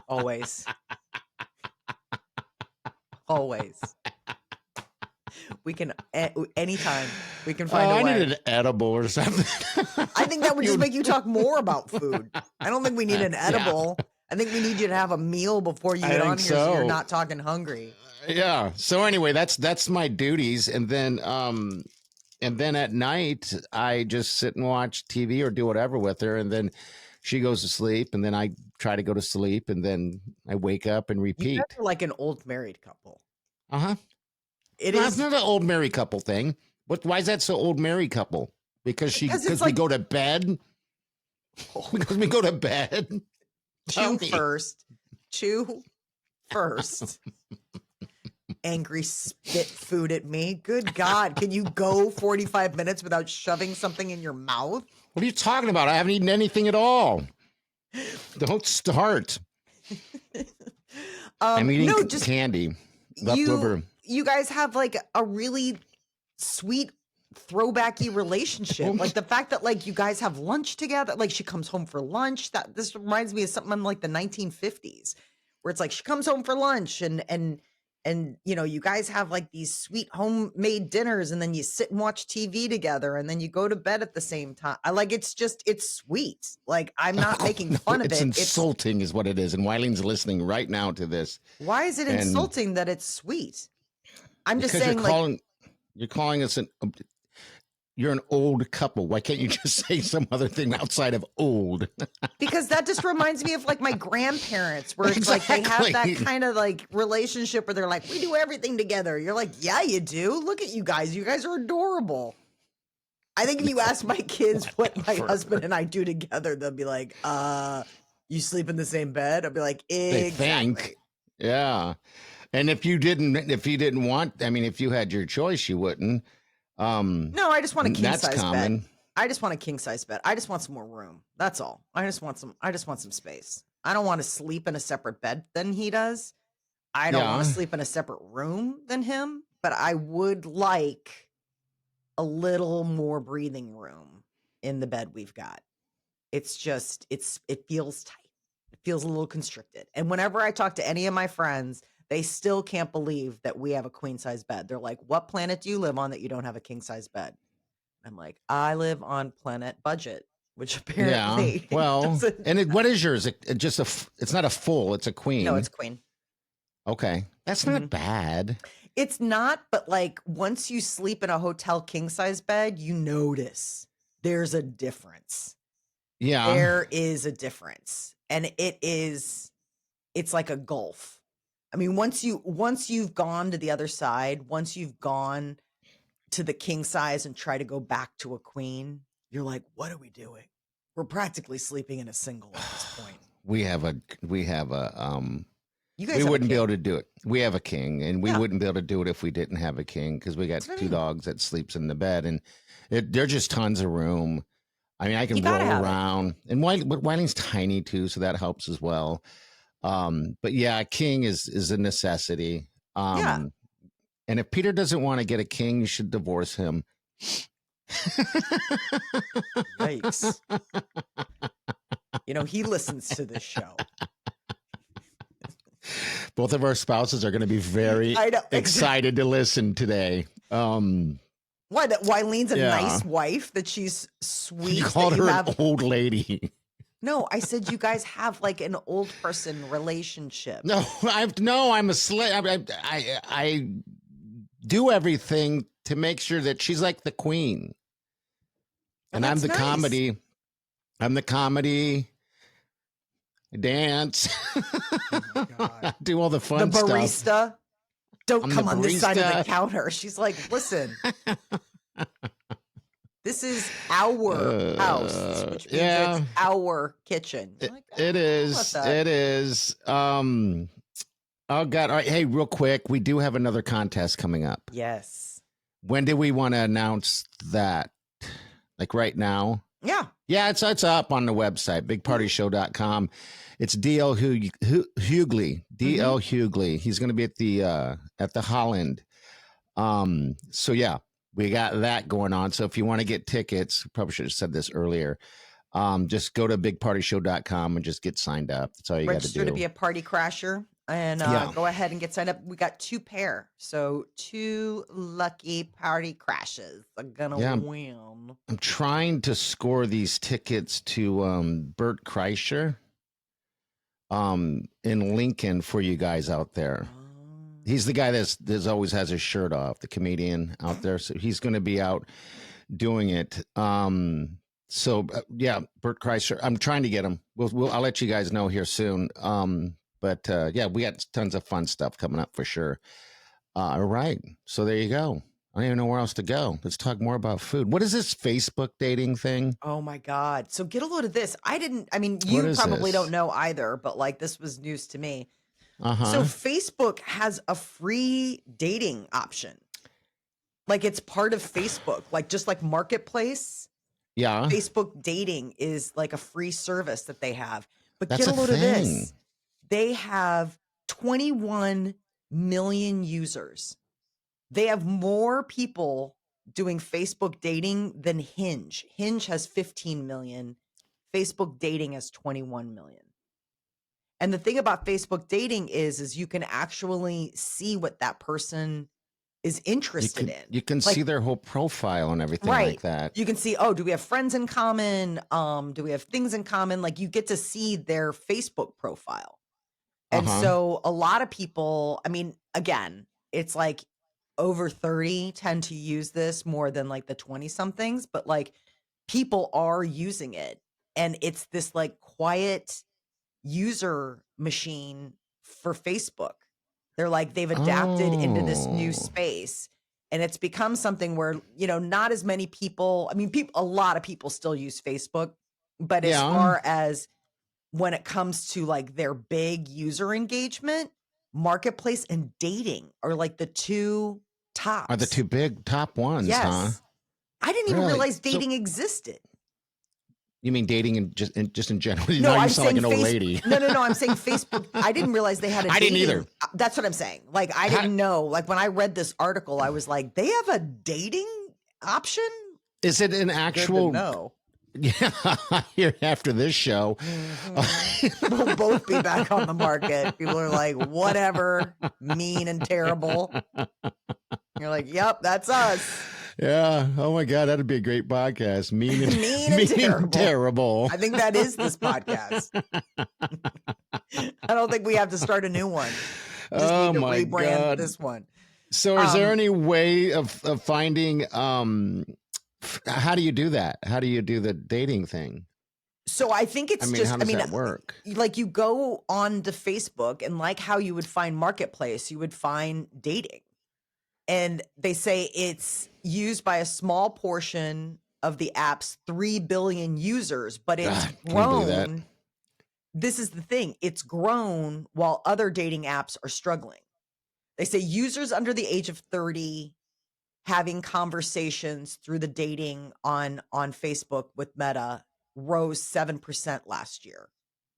Always. Always. We can anytime we can Oh, find a I way. need an edible or something. I think that would just make you talk more about food. I don't think we need an edible. I think we need you to have a meal before you I get think on here so you're so. not talking hungry. Yeah. So anyway, that's my duties, and then at night I just sit and watch TV or do whatever with her, and then she goes to sleep, and then I try to go to sleep, and then I wake up and You guys repeat. are like an old married couple. Uh-huh. It No, is it's not an old married couple thing. Why is that so old married couple? Because it's we like go to bed. Because we go to bed. Tell chew me. first. Chew first. Angry spit food at me. Good God. Can you go 45 minutes without shoving something in your mouth? What are you talking about? I haven't eaten anything at all. Don't start. I'm eating candy. Leftover. You guys have like a really sweet throwbacky relationship. Like the fact that like you guys have lunch together, like she comes home for lunch. This reminds me of something in like the 1950s where it's like she comes home for lunch and you know, you guys have like these sweet homemade dinners and then you sit and watch TV together and then you go to bed at the same time. It's sweet. Like I'm not making fun of it. It's insulting is what it is. And Wileen's listening right now to this. Why is it insulting that it's sweet? I'm just saying you're calling us you're an old couple. Why can't you just say some other thing outside of old? Because that just reminds me of like my grandparents where it's like they have that kind of like relationship where they're like, we do everything together. You're like, yeah, you do. Look at you guys. You guys are adorable. I think if you ask my kids what my husband and I do together, they'll be like, you sleep in the same bed? I'll be like, exactly. They think. Yeah. And if you didn't want, I mean, if you had your choice, you wouldn't. No, I just want a king size common. bed. I just want a king size bed. I just want some more room. That's all. I just want some space. I don't want to sleep in a separate bed than he does. I don't want to sleep in a separate room than him, but I would like a little more breathing room in the bed we've got. It's just it feels tight. It feels a little constricted. And whenever I talk to any of my friends, they still can't believe that we have a queen size bed. They're like, what planet do you live on that you don't have a king size bed? I'm like, I live on planet budget, which apparently. Yeah. Well, what is yours? It's not a full, it's a queen. No, it's queen. Okay. That's not bad. It's not, but like once you sleep in a hotel king size bed, you notice there's a difference. Yeah. There is a difference. And it's like a gulf. I mean, once you've gone to the other side, once you've gone to the king size and try to go back to a queen, you're like, what are we doing? We're practically sleeping in a single at this point. We have a you guys we wouldn't be able to do it. We have a king, and we Yeah. wouldn't be able to do it if we didn't have a king, because we got That's what I two mean. dogs that sleeps in the bed, and there's just tons of room. I mean, I can You roll gotta have it. around, and Wiley's tiny too, so that helps as well. But yeah, a king is a necessity. Yeah. And if Peter doesn't want to get a king, you should divorce him. Yikes. You know, he listens to this show. Both of our spouses are going to be very excited to listen today. Why? That Wileen's a Yeah. nice wife, that she's sweet. You called that her have... an old lady. No, I said you guys have like an old person relationship. No, I'm a slave. I do everything to make sure that she's like the queen. And I'm the nice. comedy. I'm the comedy. I dance. Oh my God. I do all the fun The barista. stuff. Don't I'm come the on this side of the barista. counter. She's like, listen, this is our house, which means yeah. it's our kitchen. You're like, It is. about that. It is. Oh God! All right. Hey, real quick, we do have another contest coming up. Yes. When do we want to announce that? Like right now? Yeah. Yeah, it's up on the website, bigpartyshow.com. It's D.L. Hughley. D.L. Hughley. He's going to be at the Holland. So yeah, we got that going on. So if you want to get tickets, probably should have said this earlier. Just go to bigpartyshow.com and just get signed up. That's all you got to do. Register to be a party crasher. and Yeah. go ahead and get signed up. We got 2 pair, so 2 lucky party crashes are gonna Yeah. win. I'm trying to score these tickets to Bert Kreischer in Lincoln for you guys out there. He's the guy that's always has his shirt off, the comedian out there. So he's going to be out doing it. Yeah, Bert Kreischer. I'm trying to get him. I'll let you guys know here soon. Yeah, we got tons of fun stuff coming up for sure. All right. So there you go. I don't even know where else to go. Let's talk more about food. What is this Facebook dating thing? Oh my God. So get a load of this. I mean, What you is probably this? don't know either, but like this was news to me. Uh-huh. So Facebook has a free dating option. Like it's part of Facebook, like just like Marketplace. Yeah. Facebook dating is like a free service that they have. But That's get a a load of thing. this. They have 21 million users. They have more people doing Facebook dating than Hinge. Hinge has 15 million. Facebook dating has 21 million. And the thing about Facebook dating is you can actually see what that person is interested in. You can Like, see their whole profile and everything right. like that. You can see, oh, do we have friends in common? Do we have things in common? Like you get to see their Facebook profile. And so a lot of people, I mean, again, it's like over 30 tend to use this more than like the 20 somethings, but like people are using it. And it's this like quiet user machine for Facebook. They're like, they've adapted into this new space. And it's become something where, you know, not as many people, I mean, a lot of people still use Facebook, but as far as when it comes to like their big user engagement, Marketplace and dating are like the 2 tops. Are the 2 big top ones, yes. huh? I didn't even Really? realize dating existed. You mean dating just in general? No, Now you I'm sound like saying an old lady. No. I'm saying Facebook. I didn't realize they had a I dating. didn't either. That's what I'm saying. Like, I didn't know. Like, when I read this article, I was like, they have a dating option? Is it an actual? No. Yeah, here after this show. We'll both be back on the market. People are like, whatever, mean and terrible. You're like, yep, that's us. Yeah. Oh my God, that'd be a great podcast. Mean and, Mean and terrible. I think that is this podcast. I don't think we have to start a new one. We just need to rebrand this one. So is there any way of finding how do you do that? How do you do the dating thing? So I think it's how does that work? Like you go on to Facebook and like how you would find Marketplace, you would find dating. And they say it's used by a small portion of the app's 3 billion users, but it's grown. This is the thing. It's grown while other dating apps are struggling. They say users under the age of 30 having conversations through the dating on Facebook with Meta rose 7% last year.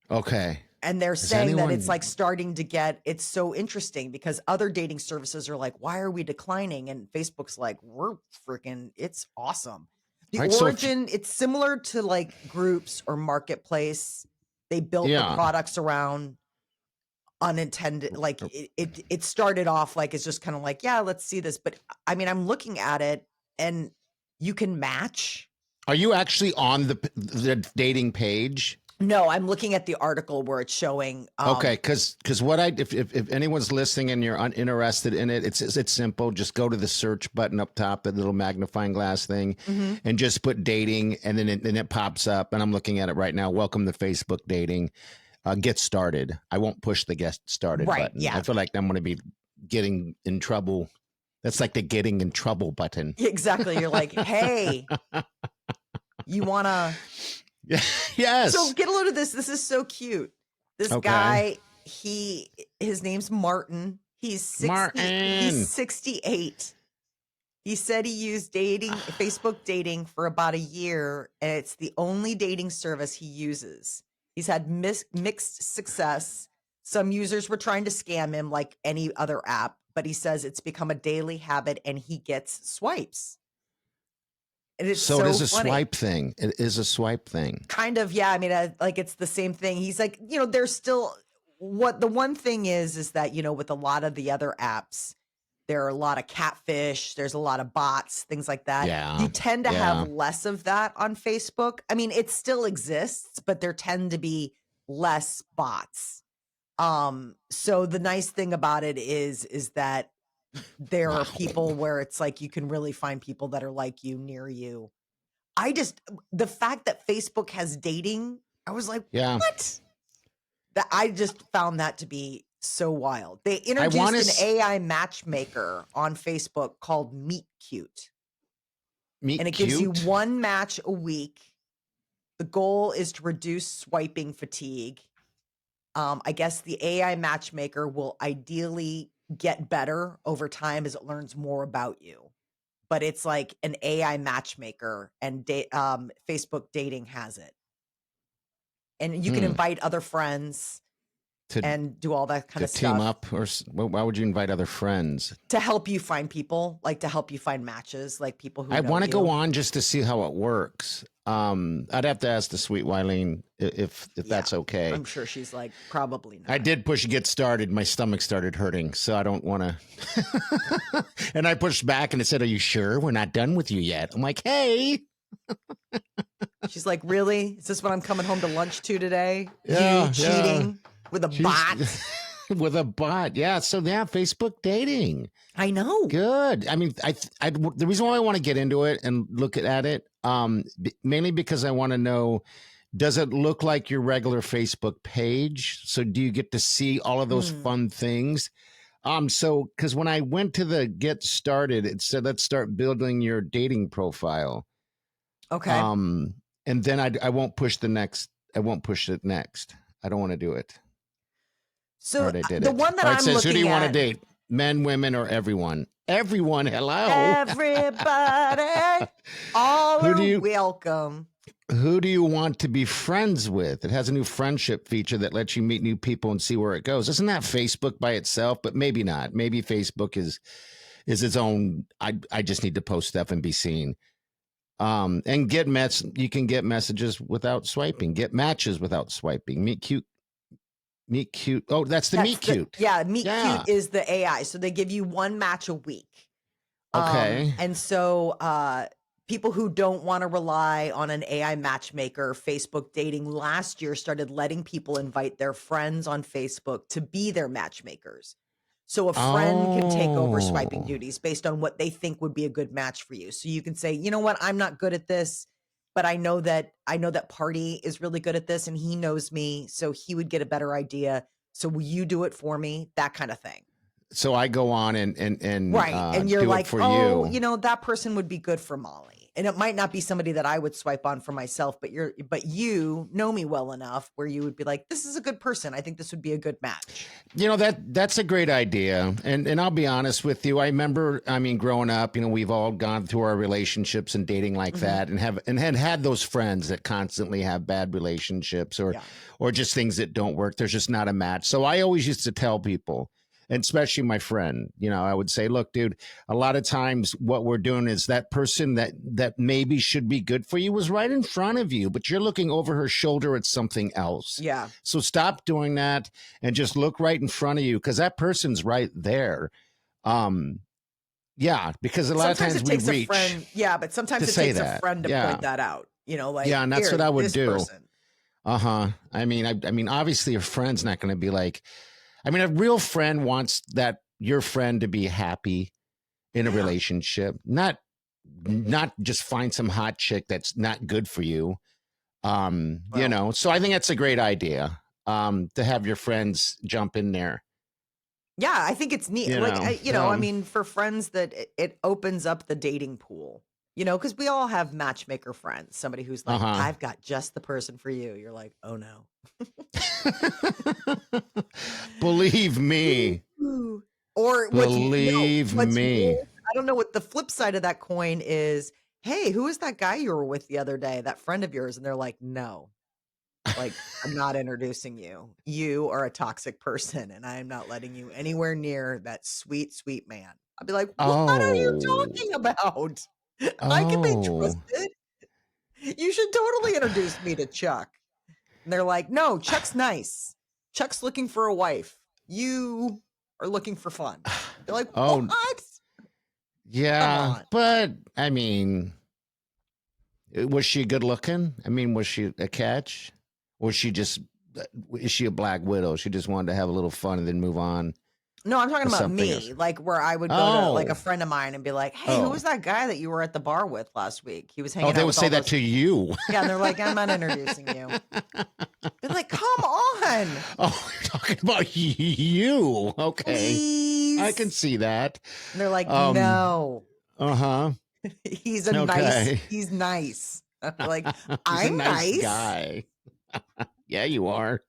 Okay. And they're saying that it's like starting to get, it's so interesting because other dating services are like, why are we declining? And Facebook's like, we're freaking, it's awesome. The origin, it's similar to like Groups or Marketplace. They built the products around unintended, like it started off like, it's just kind of like, yeah, let's see this. But I mean, I'm looking at it and you can match. Are you actually on the dating page? No, I'm looking at the article where it's showing. Okay, because if anyone's listening and you're interested in it, it's simple. Just go to the search button up top, that little magnifying glass thing, and just put dating, and then it pops up. And I'm looking at it right now. Welcome to Facebook dating. Get started. I won't push the get started button. Yeah. I feel like I'm going to be getting in trouble. That's like the getting in trouble button. Exactly. You're like, hey, you want to. Yes. So get a load of this. This is so cute. This guy, his name's Martin. He's 68. He said he used Facebook dating for about a year, and it's the only dating service he uses. He's had mixed success. Some users were trying to scam him like any other app, but he says it's become a daily habit and he gets swipes. And it's so it is a funny. swipe thing. It is a swipe thing. Kind of, yeah. I mean, like it's the same thing. He's like, there's still what the one thing is that, with a lot of the other apps, there are a lot of catfish, there's a lot of bots, things like that. Yeah. You tend to Yeah. have less of that on Facebook. I mean, it still exists, but there tend to be less bots. So the nice thing about it is that there are people where it's like you can really find people that are like you, near you. The fact that Facebook has dating, I was like, Yeah. what? That I just found that to be so wild. They wanna introduced an AI matchmaker on Facebook called Meet Cute, Meet and it cute. gives you one match a week. The goal is to reduce swiping fatigue. I guess the AI matchmaker will ideally get better over time as it learns more about you. But it's like an AI matchmaker, and Facebook dating has it. And you can invite other friends to and do all that kind to of team stuff up, or why would you invite other friends? to help you find people, like to help you find matches, like people who I know want to you. go on just to see how it works. I'd have to ask the sweet Wileen if that's okay. I'm sure she's like, probably not. I did push get started. My stomach started hurting, so I don't want to. And I pushed back, and it said, "Are you sure we're not done with you yet?" I'm like, "Hey." She's like, really? Is this what I'm coming home to lunch to today? Yeah, You cheating with a bot? With a bot, yeah. So yeah, Facebook dating. I know. Good. I mean, the reason why I want to get into it and look at it, mainly because I want to know, does it look like your regular Facebook page? So do you get to see all of those fun things? So because when I went to the get started, it said, let's start building your dating profile. Okay. And then I won't push the next. I won't push it next. I don't want to do it. So Right, I did the it. one that All right, I'm says, looking who do you want to at, date? Men, women, or everyone? Everyone. Hello. everybody, all Who are do you- welcome. Who do you want to be friends with? It has a new friendship feature that lets you meet new people and see where it goes. Isn't that Facebook by itself? But maybe not. Maybe Facebook is its own. I just need to post stuff and be seen. And you can get messages without swiping. Get matches without swiping. Meet cute. Oh, that's Meet Cute. Meet Cute is the AI. So they give you one match a week. Okay. And so people who don't want to rely on an AI matchmaker, Facebook dating last year started letting people invite their friends on Facebook to be their matchmakers. So a friend can take over swiping duties based on what they think would be a good match for you. So you can say, you know what, I'm not good at this, but I know that Party is really good at this and he knows me, so he would get a better idea. So will you do it for me? That kind of thing. So I go on and right. And you're do like, it for oh, you. That person would be good for Molly. And it might not be somebody that I would swipe on for myself, but you know me well enough where you would be like, this is a good person. I think this would be a good match. That's a great idea. And I'll be honest with you. I remember, growing up, we've all gone through our relationships and dating like that and had those friends that constantly have bad relationships or just things that don't work. There's just not a match. So I always used to tell people, and especially my friend, I would say, look, dude, a lot of times what we're doing is that person that maybe should be good for you was right in front of you, but you're looking over her shoulder at something else. Yeah. So stop doing that and just look right in front of you, because that person's right there. Yeah, because a lot of times we reach. But sometimes it takes a friend to point that out. And that's what I would do. Person. Obviously, your friend's not going to be like. A real friend wants your friend to be happy in a relationship, not just find some hot chick that's not good for you. So I think that's a great idea, to have your friends jump in there. Yeah, I think it's neat. For friends that it opens up the dating pool, because we all have matchmaker friends, somebody who's like, I've got just the person for you. You're like, oh no. Believe me. Or believe me. Weird, I don't know what the flip side of that coin is. Hey, who is that guy you were with the other day? That friend of yours? And they're like, no, like, I'm not introducing you. You are a toxic person and I am not letting you anywhere near that sweet, sweet man. I'd be like, what are you talking about? I can be trusted. You should totally introduce me to Chuck. And they're like, no, Chuck's nice. Chuck's looking for a wife. You are looking for fun. You're like, Oh, what? yeah, on. but I mean, was she good looking? I mean, was she a catch? Or was she just, is she a black widow? She just wanted to have a little fun and then move on No, I'm talking to about something me, else. like where I would go to like Oh, a friend of mine and be like, hey, who oh, was that guy that you were at the bar with last week? He was oh, hanging they out would with say all that those. to you. Yeah, and they're like, I'm not introducing you. They're like, come on. Oh, you're talking about you. Okay. Please. I can see that. And they're like, Um, no. uh-huh. He's a Okay. he's nice. I'm like, He's a I'm nice nice guy. Yeah, you are.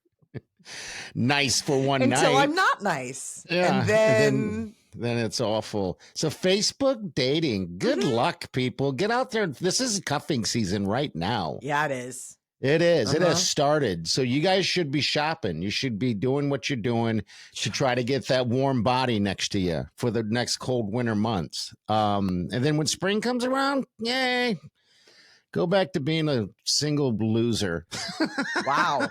Nice for one until night. I'm not nice. Yeah. And then it's awful. So Facebook dating. Good Mhm. luck, people. Get out there. This is cuffing season right now. yeah, it is. It is. It Uh-huh. has started. So you guys should be shopping. You should be doing what you're doing to try to get that warm body next to you for the next cold winter months. And then when spring comes around, yay, go back to being a single loser. Wow.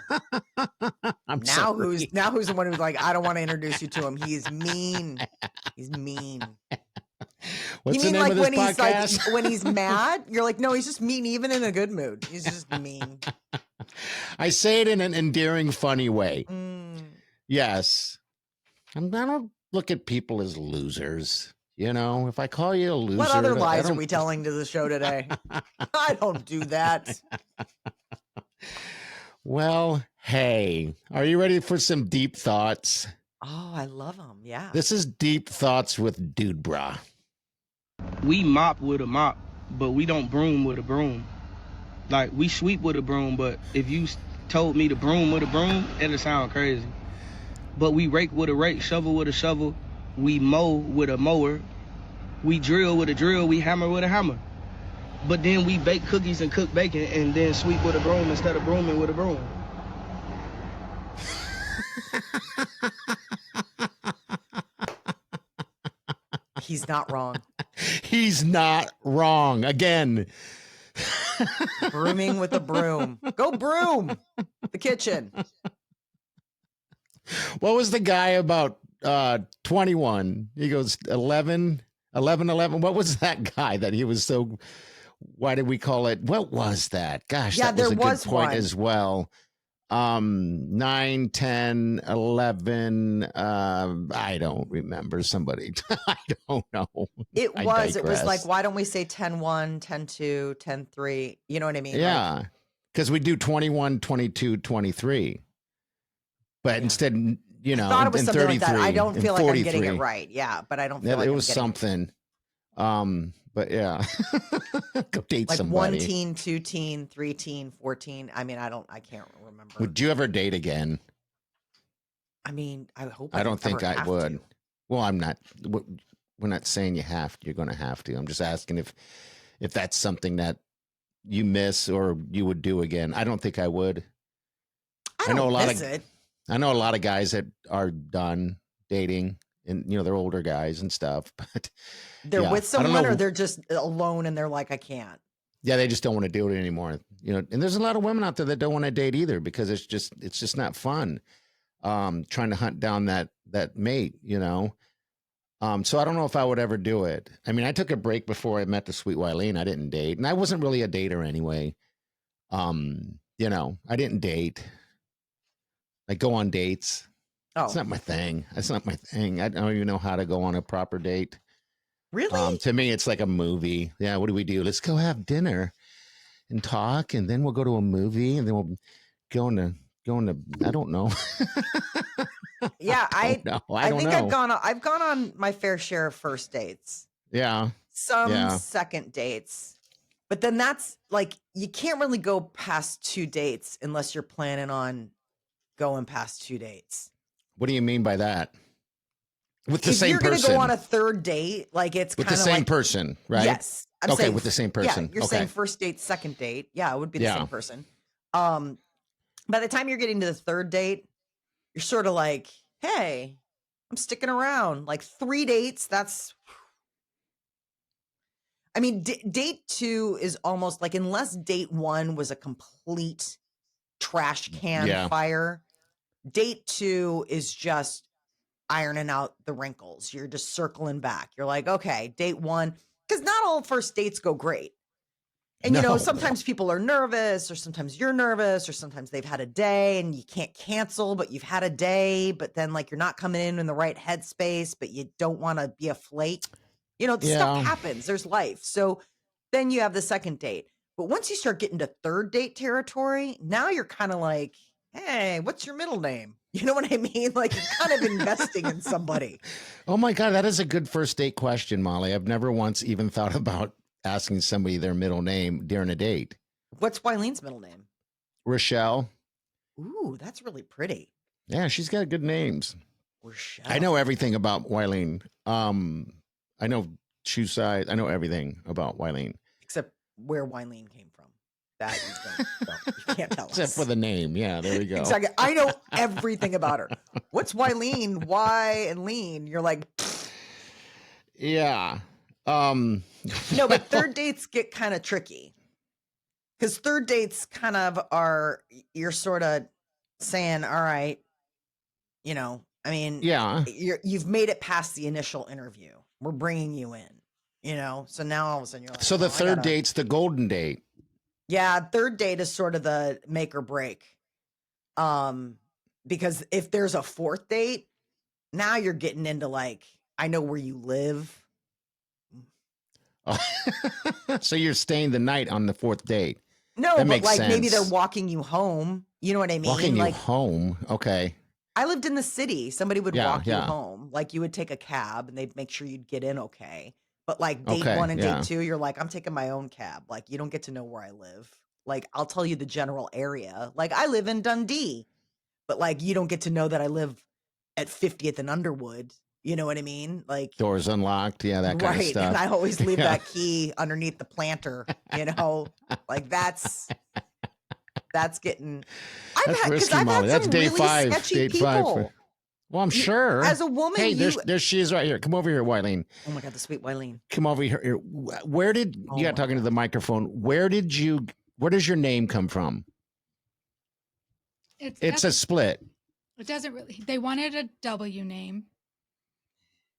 I'm Now sorry. who's the one who's like, I don't want to introduce you to him. He's mean. He's mean. What's You the mean name like of this when he's podcast? like when he's mad? You're like, no, he's just mean, even in a good mood. He's just mean. I say it in an endearing, funny way. Mm. Yes. I don't look at people as losers. You know, if I call you a loser, What other I lies are don't- we telling to the show today? I don't do that. Well, hey, are you ready for some deep thoughts? Oh, I love him. Yeah. This is Deep Thoughts with Dude Bra. We mop with a mop, but we don't broom with a broom. Like, we sweep with a broom, but if you told me to broom with a broom, it'd sound crazy. But we rake with a rake, shovel with a shovel, we mow with a mower, we drill with a drill, we hammer with a hammer. But then we bake cookies and cook bacon and then sweep with a broom instead of brooming with a broom. He's not wrong. He's not wrong. Again. Brooming with a broom. Go broom the kitchen. What was the guy about 21? He goes 11. What was that guy that he was so, why did we call it? What was that? Gosh, Yeah, that was there a good was point one. as well. 9, 10, 11. I don't remember somebody. I don't know. It I was digress. like, why don't we say 10-1, 10-2, 10-3? You know what I mean? Like, Yeah. Because we do 21, 22, 23. But Yeah. instead, you know, I thought it was and something like 33, that. I don't and feel like I'm getting it 43. right. Yeah, but I don't feel Yeah, like it I'm was getting something. But yeah. Go date like somebody. 1 teen, 2 teen, 3 teen, 14. I mean, I can't remember. Would you ever date again? I mean, I hope I don't think ever I have would. to. Well, I'm not. We're not saying you have to. You're going to have to. I'm just asking if that's something that you miss or you would do again. I don't think I would. I I know don't a lot miss of- it. I know a lot of guys that are done dating, and you know they're older guys and stuff. But They're yeah, with I don't someone know. or they're just alone and they're like, I can't. Yeah, they just don't want to do it anymore. You know, and there's a lot of women out there that don't want to date either because it's just not fun. Trying to hunt down that mate, you know. So I don't know if I would ever do it. I mean, I took a break before I met the sweet Wileen. I didn't date, and I wasn't really a dater anyway. You know, I didn't date. I go on dates. Oh, It's not my thing. That's not my thing. I don't even know how to go on a proper date. really? To me, it's like a movie. Yeah, what do we do? Let's go have dinner and talk, and then we'll go to a movie, and then we'll go into. I don't know. Yeah, I don't think know. I've gone on my fair share of first dates. Yeah. Some Yeah. second dates. But then that's like you can't really go past 2 dates unless you're planning on going past 2 dates. What do you mean by that? With the If same you're going to person. go on a third date, like it's With kind the of same like person, right? Yes. I'm Okay, saying with the same person. Yeah, you're Okay. saying first date, second date. Yeah, it would be the Yeah. same person. By the time you're getting to the third date, you're sort of like, hey, I'm sticking around. Like 3 dates, that's I mean, date 2 is almost like unless date 1 was a complete trash can Yeah. fire, Date 2 is just ironing out the wrinkles. You're just circling back. You're like, okay, date 1, because not all first dates go great. And, No. sometimes people are nervous, or sometimes you're nervous, or sometimes they've had a day and you can't cancel, but you've had a day, but then like you're not coming in the right headspace, but you don't want to be a flake. Stuff happens. There's life. So then you have the second date. But once you start getting to third date territory, now you're kind of like, hey, what's your middle name? You know what I mean? Like you're kind of investing in somebody. Oh my God, that is a good first date question, Molly. I've never once even thought about asking somebody their middle name during a date. What's Wileen's middle name? Rochelle. Ooh, that's really pretty. Yeah, she's got good names. Rochelle. I know everything about Wileen. I know shoe size. I know everything about Wileen. Except where Wileen came from. That you can't tell us. Except for the name. Yeah, there we go. Exactly. I know everything about her. What's Wileen? Y and lean. You're like, pfft. Yeah. No, but third dates get kind of tricky. Because third dates kind of are, you're sort of saying, all right, yeah, you've made it past the initial interview. We're bringing you in, so now all of a sudden you're like, so the third date's the golden date. Yeah, third date is sort of the make or break. Because if there's a fourth date, now you're getting into like, I know where you live. So you're staying the night on the fourth date. No, that but like sense. maybe they're walking you home. You know what I mean? Walking like, you home. Okay. I lived in the city. Somebody would walk you yeah. home. Like you would take a cab and they'd make sure you'd get in okay. But like date Okay, 1 and yeah. date 2, you're like, I'm taking my own cab. Like you don't get to know where I live. Like I'll tell you the general area. Like I live in Dundee, but like you don't get to know that I live at 50th and Underwood. You know what I mean? Like Doors unlocked. Yeah, that kind of right. stuff. And I always leave that key underneath the planter, like that's getting, That's risky, I've Molly. had That's some day really 5. sketchy Date people. 5. Well, I'm sure. As a woman, hey, there she is right here. Come over here, Wileen. Oh my God, the sweet Wileen. Come over here. Where did you got talking to the microphone? Where does your name come from? It's a split. It doesn't really. They wanted a W name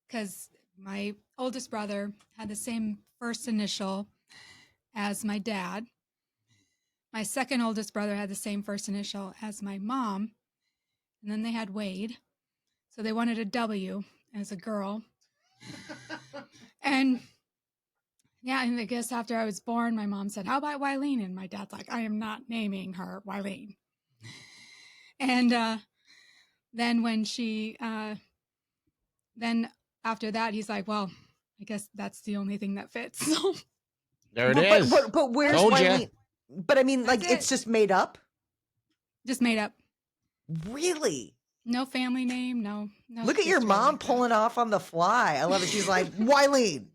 because my oldest brother had the same first initial as my dad. My second oldest brother had the same first initial as my mom. And then they had Wade. So they wanted a W as a girl. And yeah, and I guess after I was born, my mom said, how about Wileen? And my dad's like, I am not naming her Wileen. And then when she, then after that, he's like, well, I guess that's the only thing that fits. So there it is. But where's Told Wileen? ya. But I mean, like, it's just made up? Just made up. Really? No family name, no. Look at your mom pulling off on the fly. I love it. She's like, Wileen.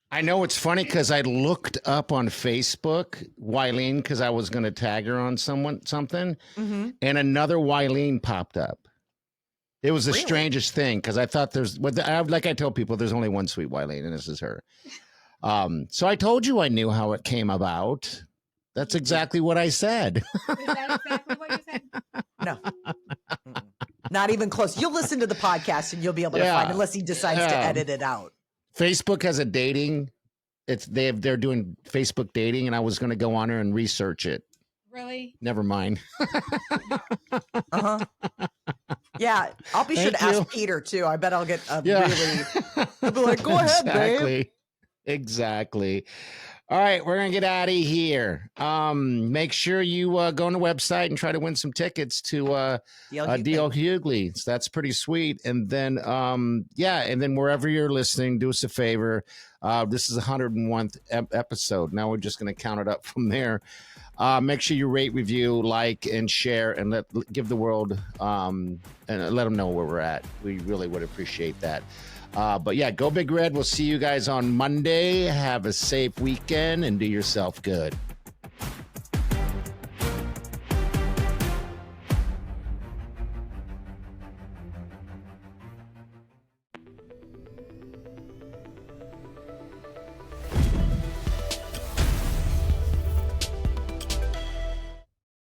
I know it's funny because I looked up on Facebook Wileen because I was going to tag her on something, and another Wileen popped up. It was the strangest thing because I thought like I tell people, there's only one sweet Wileen, and this is her. So I told you I knew how it came about. That's exactly what I said. Is that exactly what you said? No. Not even close. You'll listen to the podcast and you'll be able to find, unless he decides to edit it out. Facebook has a dating. They're doing Facebook dating, and I was going to go on there and research it. Really? Never mind. Yeah, I'll be sure to ask Peter too. I bet I'll get really. I'll be like, go ahead, babe. Exactly. All right, we're gonna get out of here. Make sure you go on the website and try to win some tickets to DL Hughley. So that's pretty sweet. And then and then wherever you're listening, do us a favor. This is 101th episode. Now we're just gonna count it up from there. Make sure you rate, review, like, and share, and give the world and let them know where we're at. We really would appreciate that. But yeah, go Big Red. We'll see you guys on Monday. Have a safe weekend and do yourself good.